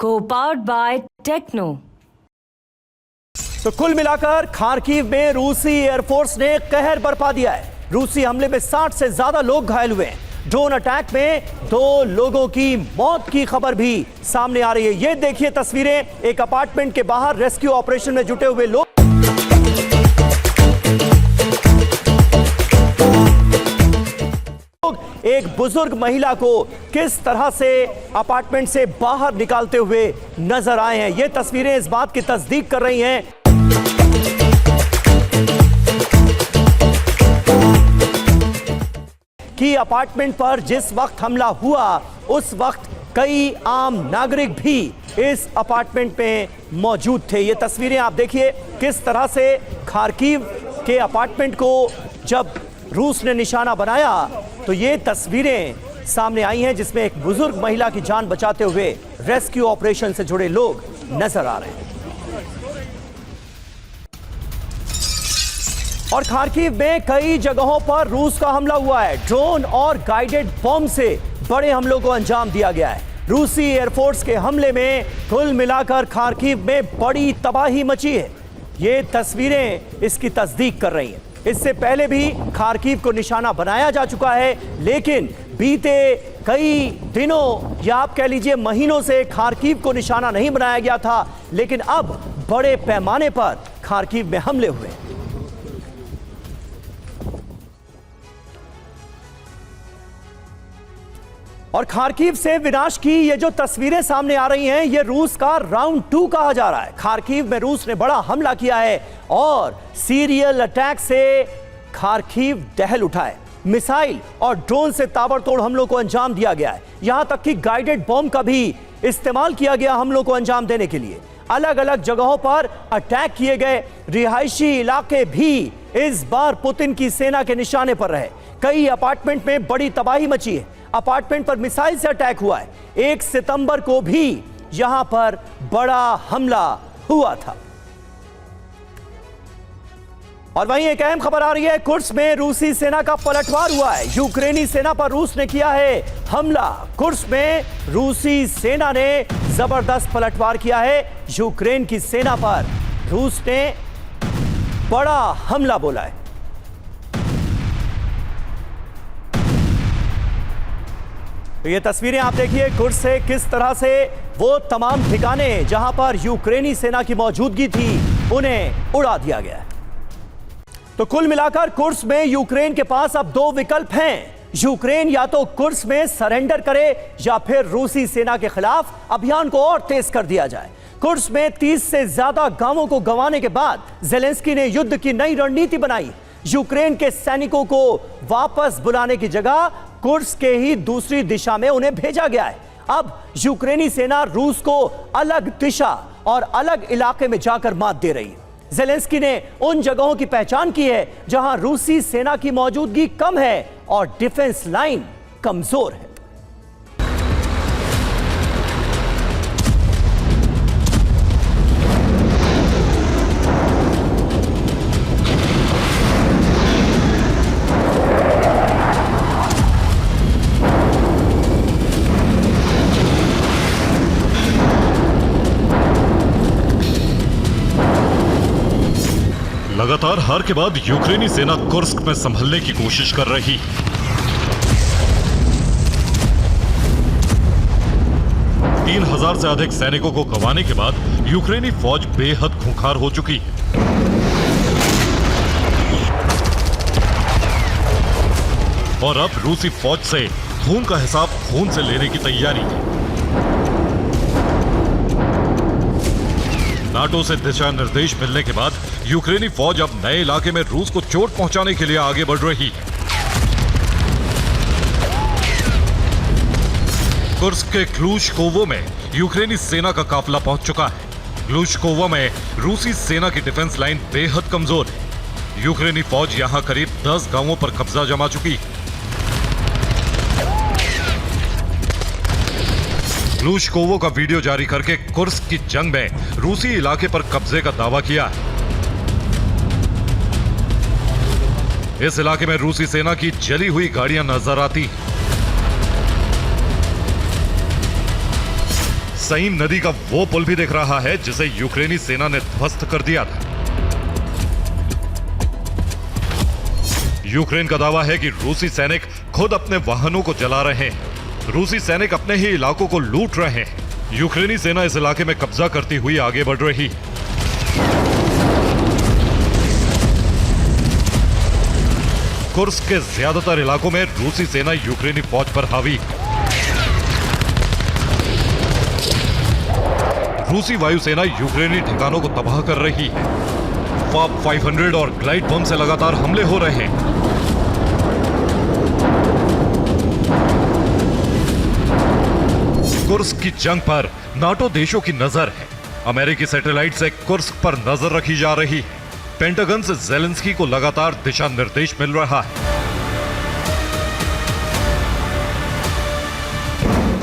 Co-powered by Techno। तो कुल मिलाकर खार्किव में रूसी एयरफोर्स ने कहर बरपा दिया है। रूसी हमले में 60 से ज्यादा लोग घायल हुए हैं। ड्रोन अटैक में 2 लोगों की मौत की खबर भी सामने आ रही है। ये देखिए तस्वीरें, एक अपार्टमेंट के बाहर रेस्क्यू ऑपरेशन में जुटे हुए लोग एक बुजुर्ग महिला को किस तरह से अपार्टमेंट से बाहर निकालते हुए नजर आए हैं। ये तस्वीरें इस बात की तस्दीक कर रही हैं कि अपार्टमेंट पर जिस वक्त हमला हुआ उस वक्त कई आम नागरिक भी इस अपार्टमेंट में मौजूद थे। ये तस्वीरें आप देखिए किस तरह से खार्किव के अपार्टमेंट को जब रूस ने निशाना बनाया तो ये तस्वीरें सामने आई हैं जिसमें एक बुजुर्ग महिला की जान बचाते हुए रेस्क्यू ऑपरेशन से जुड़े लोग नजर आ रहे हैं। और खार्किव में कई जगहों पर रूस का हमला हुआ है। ड्रोन और गाइडेड बॉम्ब से बड़े हमलों को अंजाम दिया गया है। रूसी एयरफोर्स के हमले में कुल मिलाकर खार्किव में बड़ी तबाही मची है। ये तस्वीरें इसकी तस्दीक कर रही हैं। इससे पहले भी खार्किव को निशाना बनाया जा चुका है, लेकिन बीते कई दिनों या आप कह लीजिए महीनों से खार्किव को निशाना नहीं बनाया गया था, लेकिन अब बड़े पैमाने पर खार्किव में हमले हुए। और खार्किव से विनाश की ये जो तस्वीरें सामने आ रही हैं, ये रूस का राउंड 2 कहा जा रहा है। खार्किव में रूस ने बड़ा हमला किया है और सीरियल अटैक से खार्किव दहल उठा है। मिसाइल और ड्रोन से ताबड़तोड़ हमलों को अंजाम दिया गया है। यहां तक कि गाइडेड बॉम्ब का भी इस्तेमाल किया गया हमलों को अंजाम देने के लिए। अलग अलग जगहों पर अटैक किए गए। रिहायशी इलाके भी इस बार पुतिन की सेना के निशाने पर रहे। कई अपार्टमेंट में बड़ी तबाही मची है। अपार्टमेंट पर मिसाइल से अटैक हुआ है। 1 सितंबर को भी यहां पर बड़ा हमला हुआ था। और वहीं एक अहम खबर आ रही है, कुर्स्क में रूसी सेना का पलटवार हुआ है। यूक्रेनी सेना पर रूस ने किया है हमला। कुर्स्क में रूसी सेना ने जबरदस्त पलटवार किया है। यूक्रेन की सेना पर रूस ने बड़ा हमला बोला है। तो ये तस्वीरें आप देखिए कुर्स्क से किस तरह से वो तमाम ठिकाने जहां पर यूक्रेनी सेना की मौजूदगी थी उन्हें उड़ा दिया गया है। तो कुल मिलाकर कुर्स्क में यूक्रेन के पास अब 2 विकल्प हैं। यूक्रेन या तो कुर्स्क में सरेंडर करे या फिर रूसी सेना के खिलाफ अभियान को और तेज कर दिया जाए। कुर्स्क में 30 से ज्यादा गांवों को गंवाने के बाद ज़ेलेंस्की ने युद्ध की नई रणनीति बनाई। यूक्रेन के सैनिकों को वापस बुलाने की जगह कुर्स्क के ही दूसरी दिशा में उन्हें भेजा गया है। अब यूक्रेनी सेना रूस को अलग दिशा और अलग इलाके में जाकर मात दे रही है। ज़ेलेंस्की ने उन जगहों की पहचान की है जहां रूसी सेना की मौजूदगी कम है और डिफेंस लाइन कमजोर है। लगातार हार के बाद यूक्रेनी सेना कुर्स्क में संभलने की कोशिश कर रही। तीन 3000 से अधिक सैनिकों को गंवाने के बाद यूक्रेनी फौज बेहद खूंखार हो चुकी है। और अब रूसी फौज से खून का हिसाब खून से लेने की तैयारी है। नाटो से दिशा निर्देश मिलने के बाद यूक्रेनी फौज अब नए इलाके में रूस को चोट पहुंचाने के लिए आगे बढ़ रही है। कुर्स्क के ग्लूशकोवो में यूक्रेनी सेना का काफिला पहुंच चुका है। ग्लूशकोवो में रूसी सेना की डिफेंस लाइन बेहद कमजोर है। यूक्रेनी फौज यहां करीब 10 गांवों पर कब्जा जमा चुकी है। ग्लूशकोवो का वीडियो जारी करके कुर्स्क की जंग में रूसी इलाके पर कब्जे का दावा किया है। इस इलाके में रूसी सेना की जली हुई गाड़ियां नजर आती। सईन नदी का वो पुल भी दिख रहा है जिसे यूक्रेनी सेना ने ध्वस्त कर दिया था। यूक्रेन का दावा है कि रूसी सैनिक खुद अपने वाहनों को जला रहे हैं। रूसी सैनिक अपने ही इलाकों को लूट रहे हैं। यूक्रेनी सेना इस इलाके में कब्जा करती हुई आगे बढ़ रही। कुर्स्क के ज्यादातर इलाकों में रूसी सेना यूक्रेनी फौज पर हावी। रूसी वायुसेना यूक्रेनी ठिकानों को तबाह कर रही है। FAB 500 और ग्लाइड बम से लगातार हमले हो रहे हैं। कुर्स्क की जंग पर नाटो देशों की नजर है। अमेरिकी सैटेलाइट से कुर्स्क पर नजर रखी जा रही है। पेंटागन से ज़ेलेंस्की को लगातार दिशा निर्देश मिल रहा है।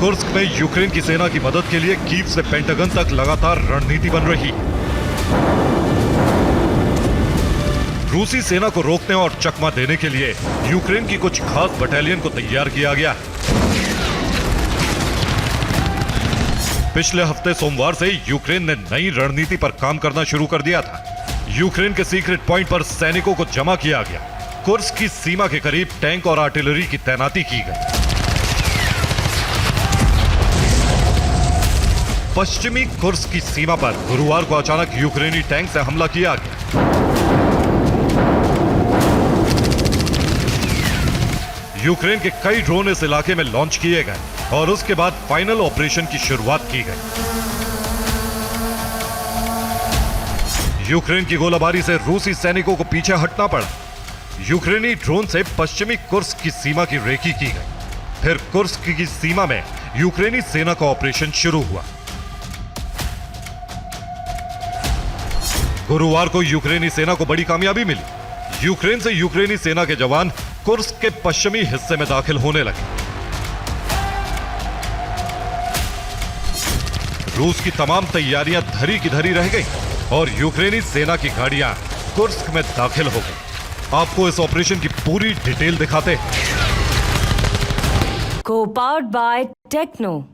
कुर्स्क में यूक्रेन की सेना की मदद के लिए कीव से पेंटागन तक लगातार रणनीति बन रही है। रूसी सेना को रोकने और चकमा देने के लिए यूक्रेन की कुछ खास बटालियन को तैयार किया गया है। पिछले हफ्ते सोमवार से यूक्रेन ने नई रणनीति पर काम करना शुरू कर दिया था। यूक्रेन के सीक्रेट पॉइंट पर सैनिकों को जमा किया गया। कुर्स्क की सीमा के करीब टैंक और आर्टिलरी की तैनाती की गई। पश्चिमी कुर्स्क की सीमा पर गुरुवार को अचानक यूक्रेनी टैंक से हमला किया गया। यूक्रेन के कई ड्रोन इस इलाके में लॉन्च किए गए और उसके बाद फाइनल ऑपरेशन की शुरुआत की गई। यूक्रेन की गोलाबारी से रूसी सैनिकों को पीछे हटना पड़ा। यूक्रेनी ड्रोन से पश्चिमी कुर्स्क की सीमा की रेकी की गई। फिर कुर्स्क की सीमा में यूक्रेनी सेना का ऑपरेशन शुरू हुआ। गुरुवार को यूक्रेनी सेना को बड़ी कामयाबी मिली। यूक्रेन से यूक्रेनी सेना के जवान कुर्स्क के पश्चिमी हिस्से में दाखिल होने लगे। रूस की तमाम तैयारियां धरी की धरी रह गई और यूक्रेनी सेना की गाड़ियां कुर्स्क में दाखिल हो गई। आपको इस ऑपरेशन की पूरी डिटेल दिखाते हैं। Co-powered by Techno.